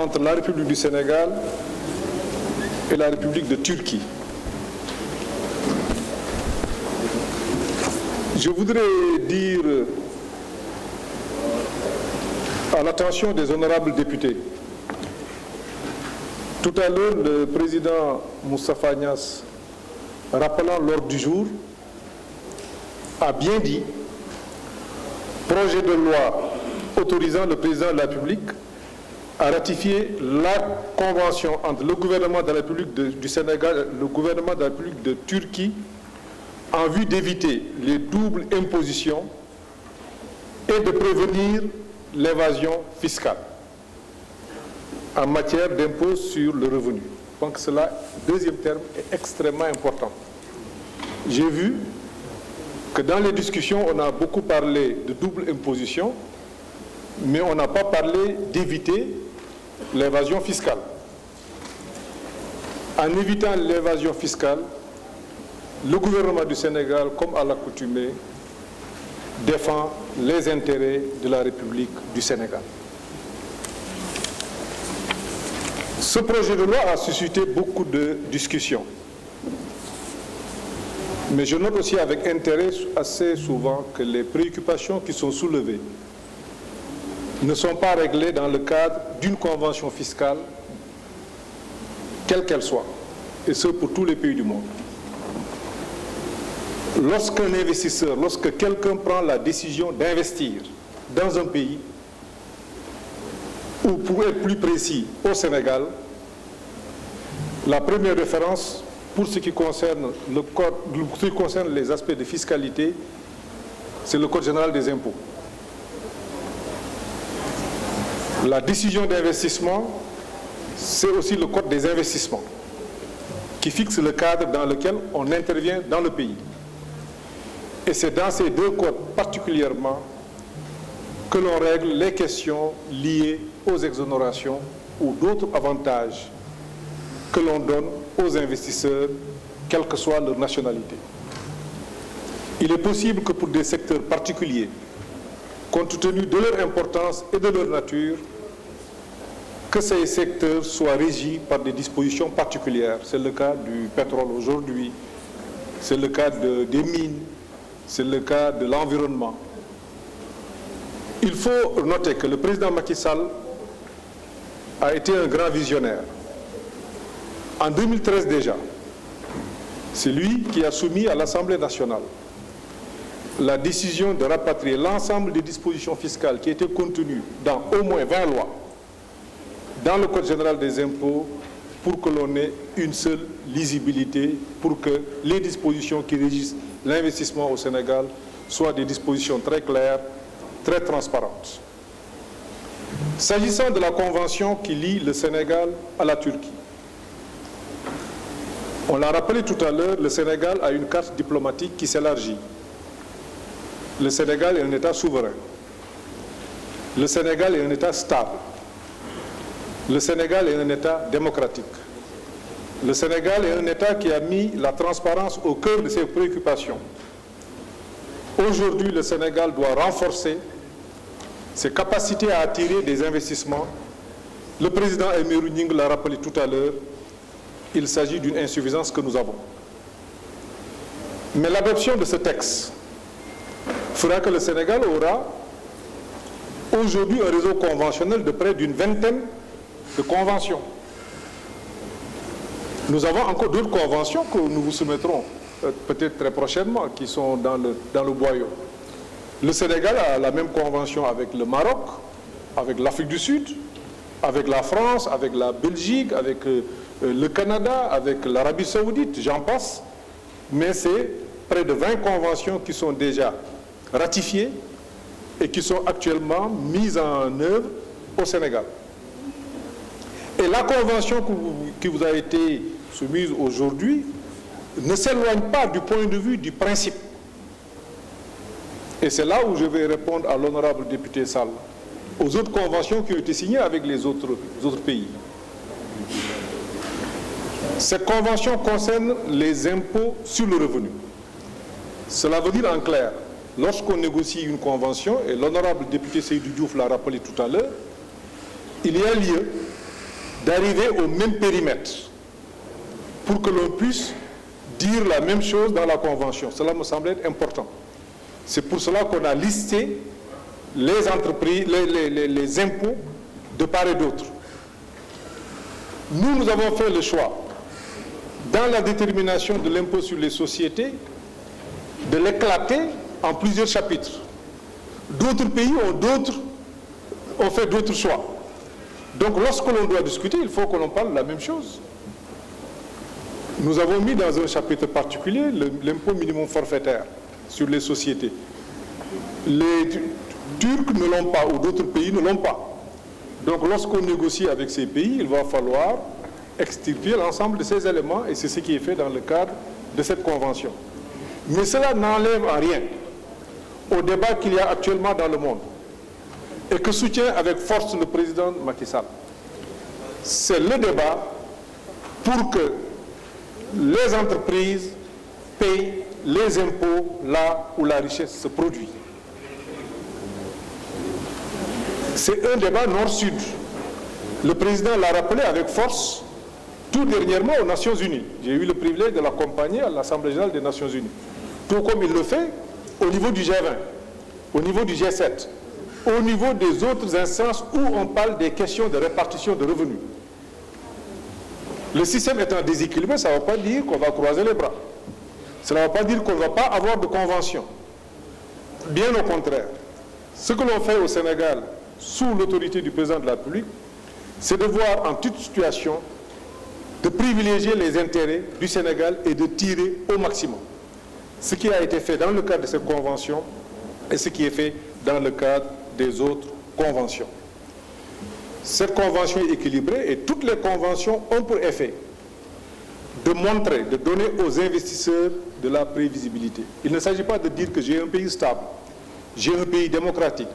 entre la République du Sénégal et la République de Turquie. Je voudrais dire à l'attention des honorables députés, tout à l'heure, le président Moustapha Niasse, rappelant l'ordre du jour, a bien dit projet de loi autorisant le président de la République à ratifier la convention entre le gouvernement de la République du Sénégal et le gouvernement de la République de Turquie en vue d'éviter les doubles impositions et de prévenir l'évasion fiscale en matière d'impôt sur le revenu. Donc cela, deuxième terme, est extrêmement important. J'ai vu que dans les discussions, on a beaucoup parlé de double imposition, mais on n'a pas parlé d'éviter l'évasion fiscale. En évitant l'évasion fiscale, le gouvernement du Sénégal, comme à l'accoutumée, défend les intérêts de la République du Sénégal. Ce projet de loi a suscité beaucoup de discussions. Mais je note aussi avec intérêt assez souvent que les préoccupations qui sont soulevées ne sont pas réglées dans le cadre d'une convention fiscale, quelle qu'elle soit, et ce pour tous les pays du monde. Lorsqu'un investisseur, lorsque quelqu'un prend la décision d'investir dans un pays, ou pour être plus précis, au Sénégal, la première référence pour ce qui concerne le code, pour ce qui concerne les aspects de fiscalité, c'est le Code général des impôts. La décision d'investissement, c'est aussi le Code des investissements, qui fixe le cadre dans lequel on intervient dans le pays. Et c'est dans ces deux codes particulièrement que l'on règle les questions liées aux exonérations ou d'autres avantages que l'on donne aux investisseurs, quelle que soit leur nationalité. Il est possible que pour des secteurs particuliers, compte tenu de leur importance et de leur nature, que ces secteurs soient régis par des dispositions particulières. C'est le cas du pétrole aujourd'hui, c'est le cas des mines, c'est le cas de l'environnement. Il faut noter que le président Macky Sall a été un grand visionnaire. En 2013 déjà, c'est lui qui a soumis à l'Assemblée nationale la décision de rapatrier l'ensemble des dispositions fiscales qui étaient contenues dans au moins 20 lois dans le Code général des impôts pour que l'on ait une seule lisibilité, pour que les dispositions qui régissent l'investissement au Sénégal soient des dispositions très claires, très transparentes. S'agissant de la convention qui lie le Sénégal à la Turquie, on l'a rappelé tout à l'heure, le Sénégal a une carte diplomatique qui s'élargit. Le Sénégal est un État souverain. Le Sénégal est un État stable. Le Sénégal est un État démocratique. Le Sénégal est un État qui a mis la transparence au cœur de ses préoccupations. Aujourd'hui, le Sénégal doit renforcer ses capacités à attirer des investissements. Le président Aymérou Gningue l'a rappelé tout à l'heure, il s'agit d'une insuffisance que nous avons. Mais l'adoption de ce texte fera que le Sénégal aura aujourd'hui un réseau conventionnel de près d'une vingtaine de conventions. Nous avons encore d'autres conventions que nous vous soumettrons peut-être très prochainement, qui sont dans le boyau. Le Sénégal a la même convention avec le Maroc, avec l'Afrique du Sud, avec la France, avec la Belgique, avec le Canada, avec l'Arabie Saoudite, j'en passe. Mais c'est près de 20 conventions qui sont déjà ratifiées et qui sont actuellement mises en œuvre au Sénégal. Et la convention qui vous a été soumise aujourd'hui ne s'éloigne pas du point de vue du principe. Et c'est là où je vais répondre à l'honorable député Sall, aux autres conventions qui ont été signées avec les autres pays. Cette convention concerne les impôts sur le revenu. Cela veut dire en clair, lorsqu'on négocie une convention, et l'honorable député Seydou Diouf l'a rappelé tout à l'heure, il y a lieu d'arriver au même périmètre pour que l'on puisse dire la même chose dans la Convention. Cela me semble être important. C'est pour cela qu'on a listé les entreprises, les impôts de part et d'autre. Nous avons fait le choix, dans la détermination de l'impôt sur les sociétés, de l'éclater en plusieurs chapitres. D'autres pays ont fait d'autres choix. Donc lorsque l'on doit discuter, il faut que l'on parle de la même chose. Nous avons mis dans un chapitre particulier l'impôt minimum forfaitaire sur les sociétés. Les Turcs ne l'ont pas ou d'autres pays ne l'ont pas. Donc lorsqu'on négocie avec ces pays, il va falloir extirper l'ensemble de ces éléments et c'est ce qui est fait dans le cadre de cette convention. Mais cela n'enlève en rien au débat qu'il y a actuellement dans le monde et que soutient avec force le président Macky Sall. C'est le débat pour que les entreprises payent les impôts là où la richesse se produit. C'est un débat nord-sud. Le président l'a rappelé avec force tout dernièrement aux Nations Unies. J'ai eu le privilège de l'accompagner à l'Assemblée générale des Nations Unies. Tout comme il le fait au niveau du G20, au niveau du G7, au niveau des autres instances où on parle des questions de répartition de revenus. Le système étant déséquilibré, ça ne va pas dire qu'on va croiser les bras. Cela ne va pas dire qu'on ne va pas avoir de convention. Bien au contraire. Ce que l'on fait au Sénégal, sous l'autorité du président de la République, c'est de voir en toute situation de privilégier les intérêts du Sénégal et de tirer au maximum ce qui a été fait dans le cadre de cette convention et ce qui est fait dans le cadre des autres conventions. Cette convention est équilibrée et toutes les conventions ont pour effet de montrer, de donner aux investisseurs de la prévisibilité. Il ne s'agit pas de dire que j'ai un pays stable, j'ai un pays démocratique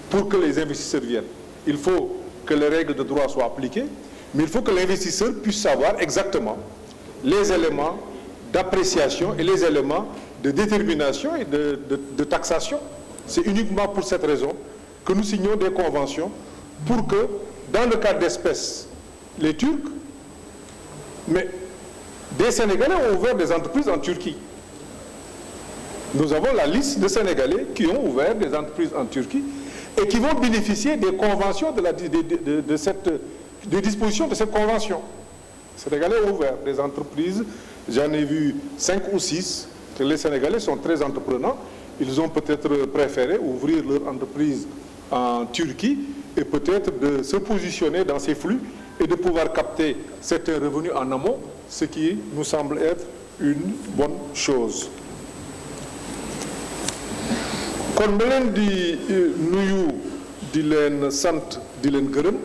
pour que les investisseurs viennent. Il faut que les règles de droit soient appliquées, mais il faut que l'investisseur puisse savoir exactement les éléments d'appréciation et les éléments de détermination et de taxation. C'est uniquement pour cette raison que nous signons des conventions pour que, dans le cas d'espèces, les Turcs, mais des Sénégalais ont ouvert des entreprises en Turquie. Nous avons la liste de Sénégalais qui ont ouvert des entreprises en Turquie et qui vont bénéficier des conventions des dispositions de cette convention. Les Sénégalais ont ouvert des entreprises, j'en ai vu 5 ou 6, que les Sénégalais sont très entreprenants. Ils ont peut-être préféré ouvrir leur entreprise en Turquie et peut-être de se positionner dans ces flux et de pouvoir capter certains revenus en amont, ce qui nous semble être une bonne chose. kon ma leen di nuyu di leen sant di leen gërëm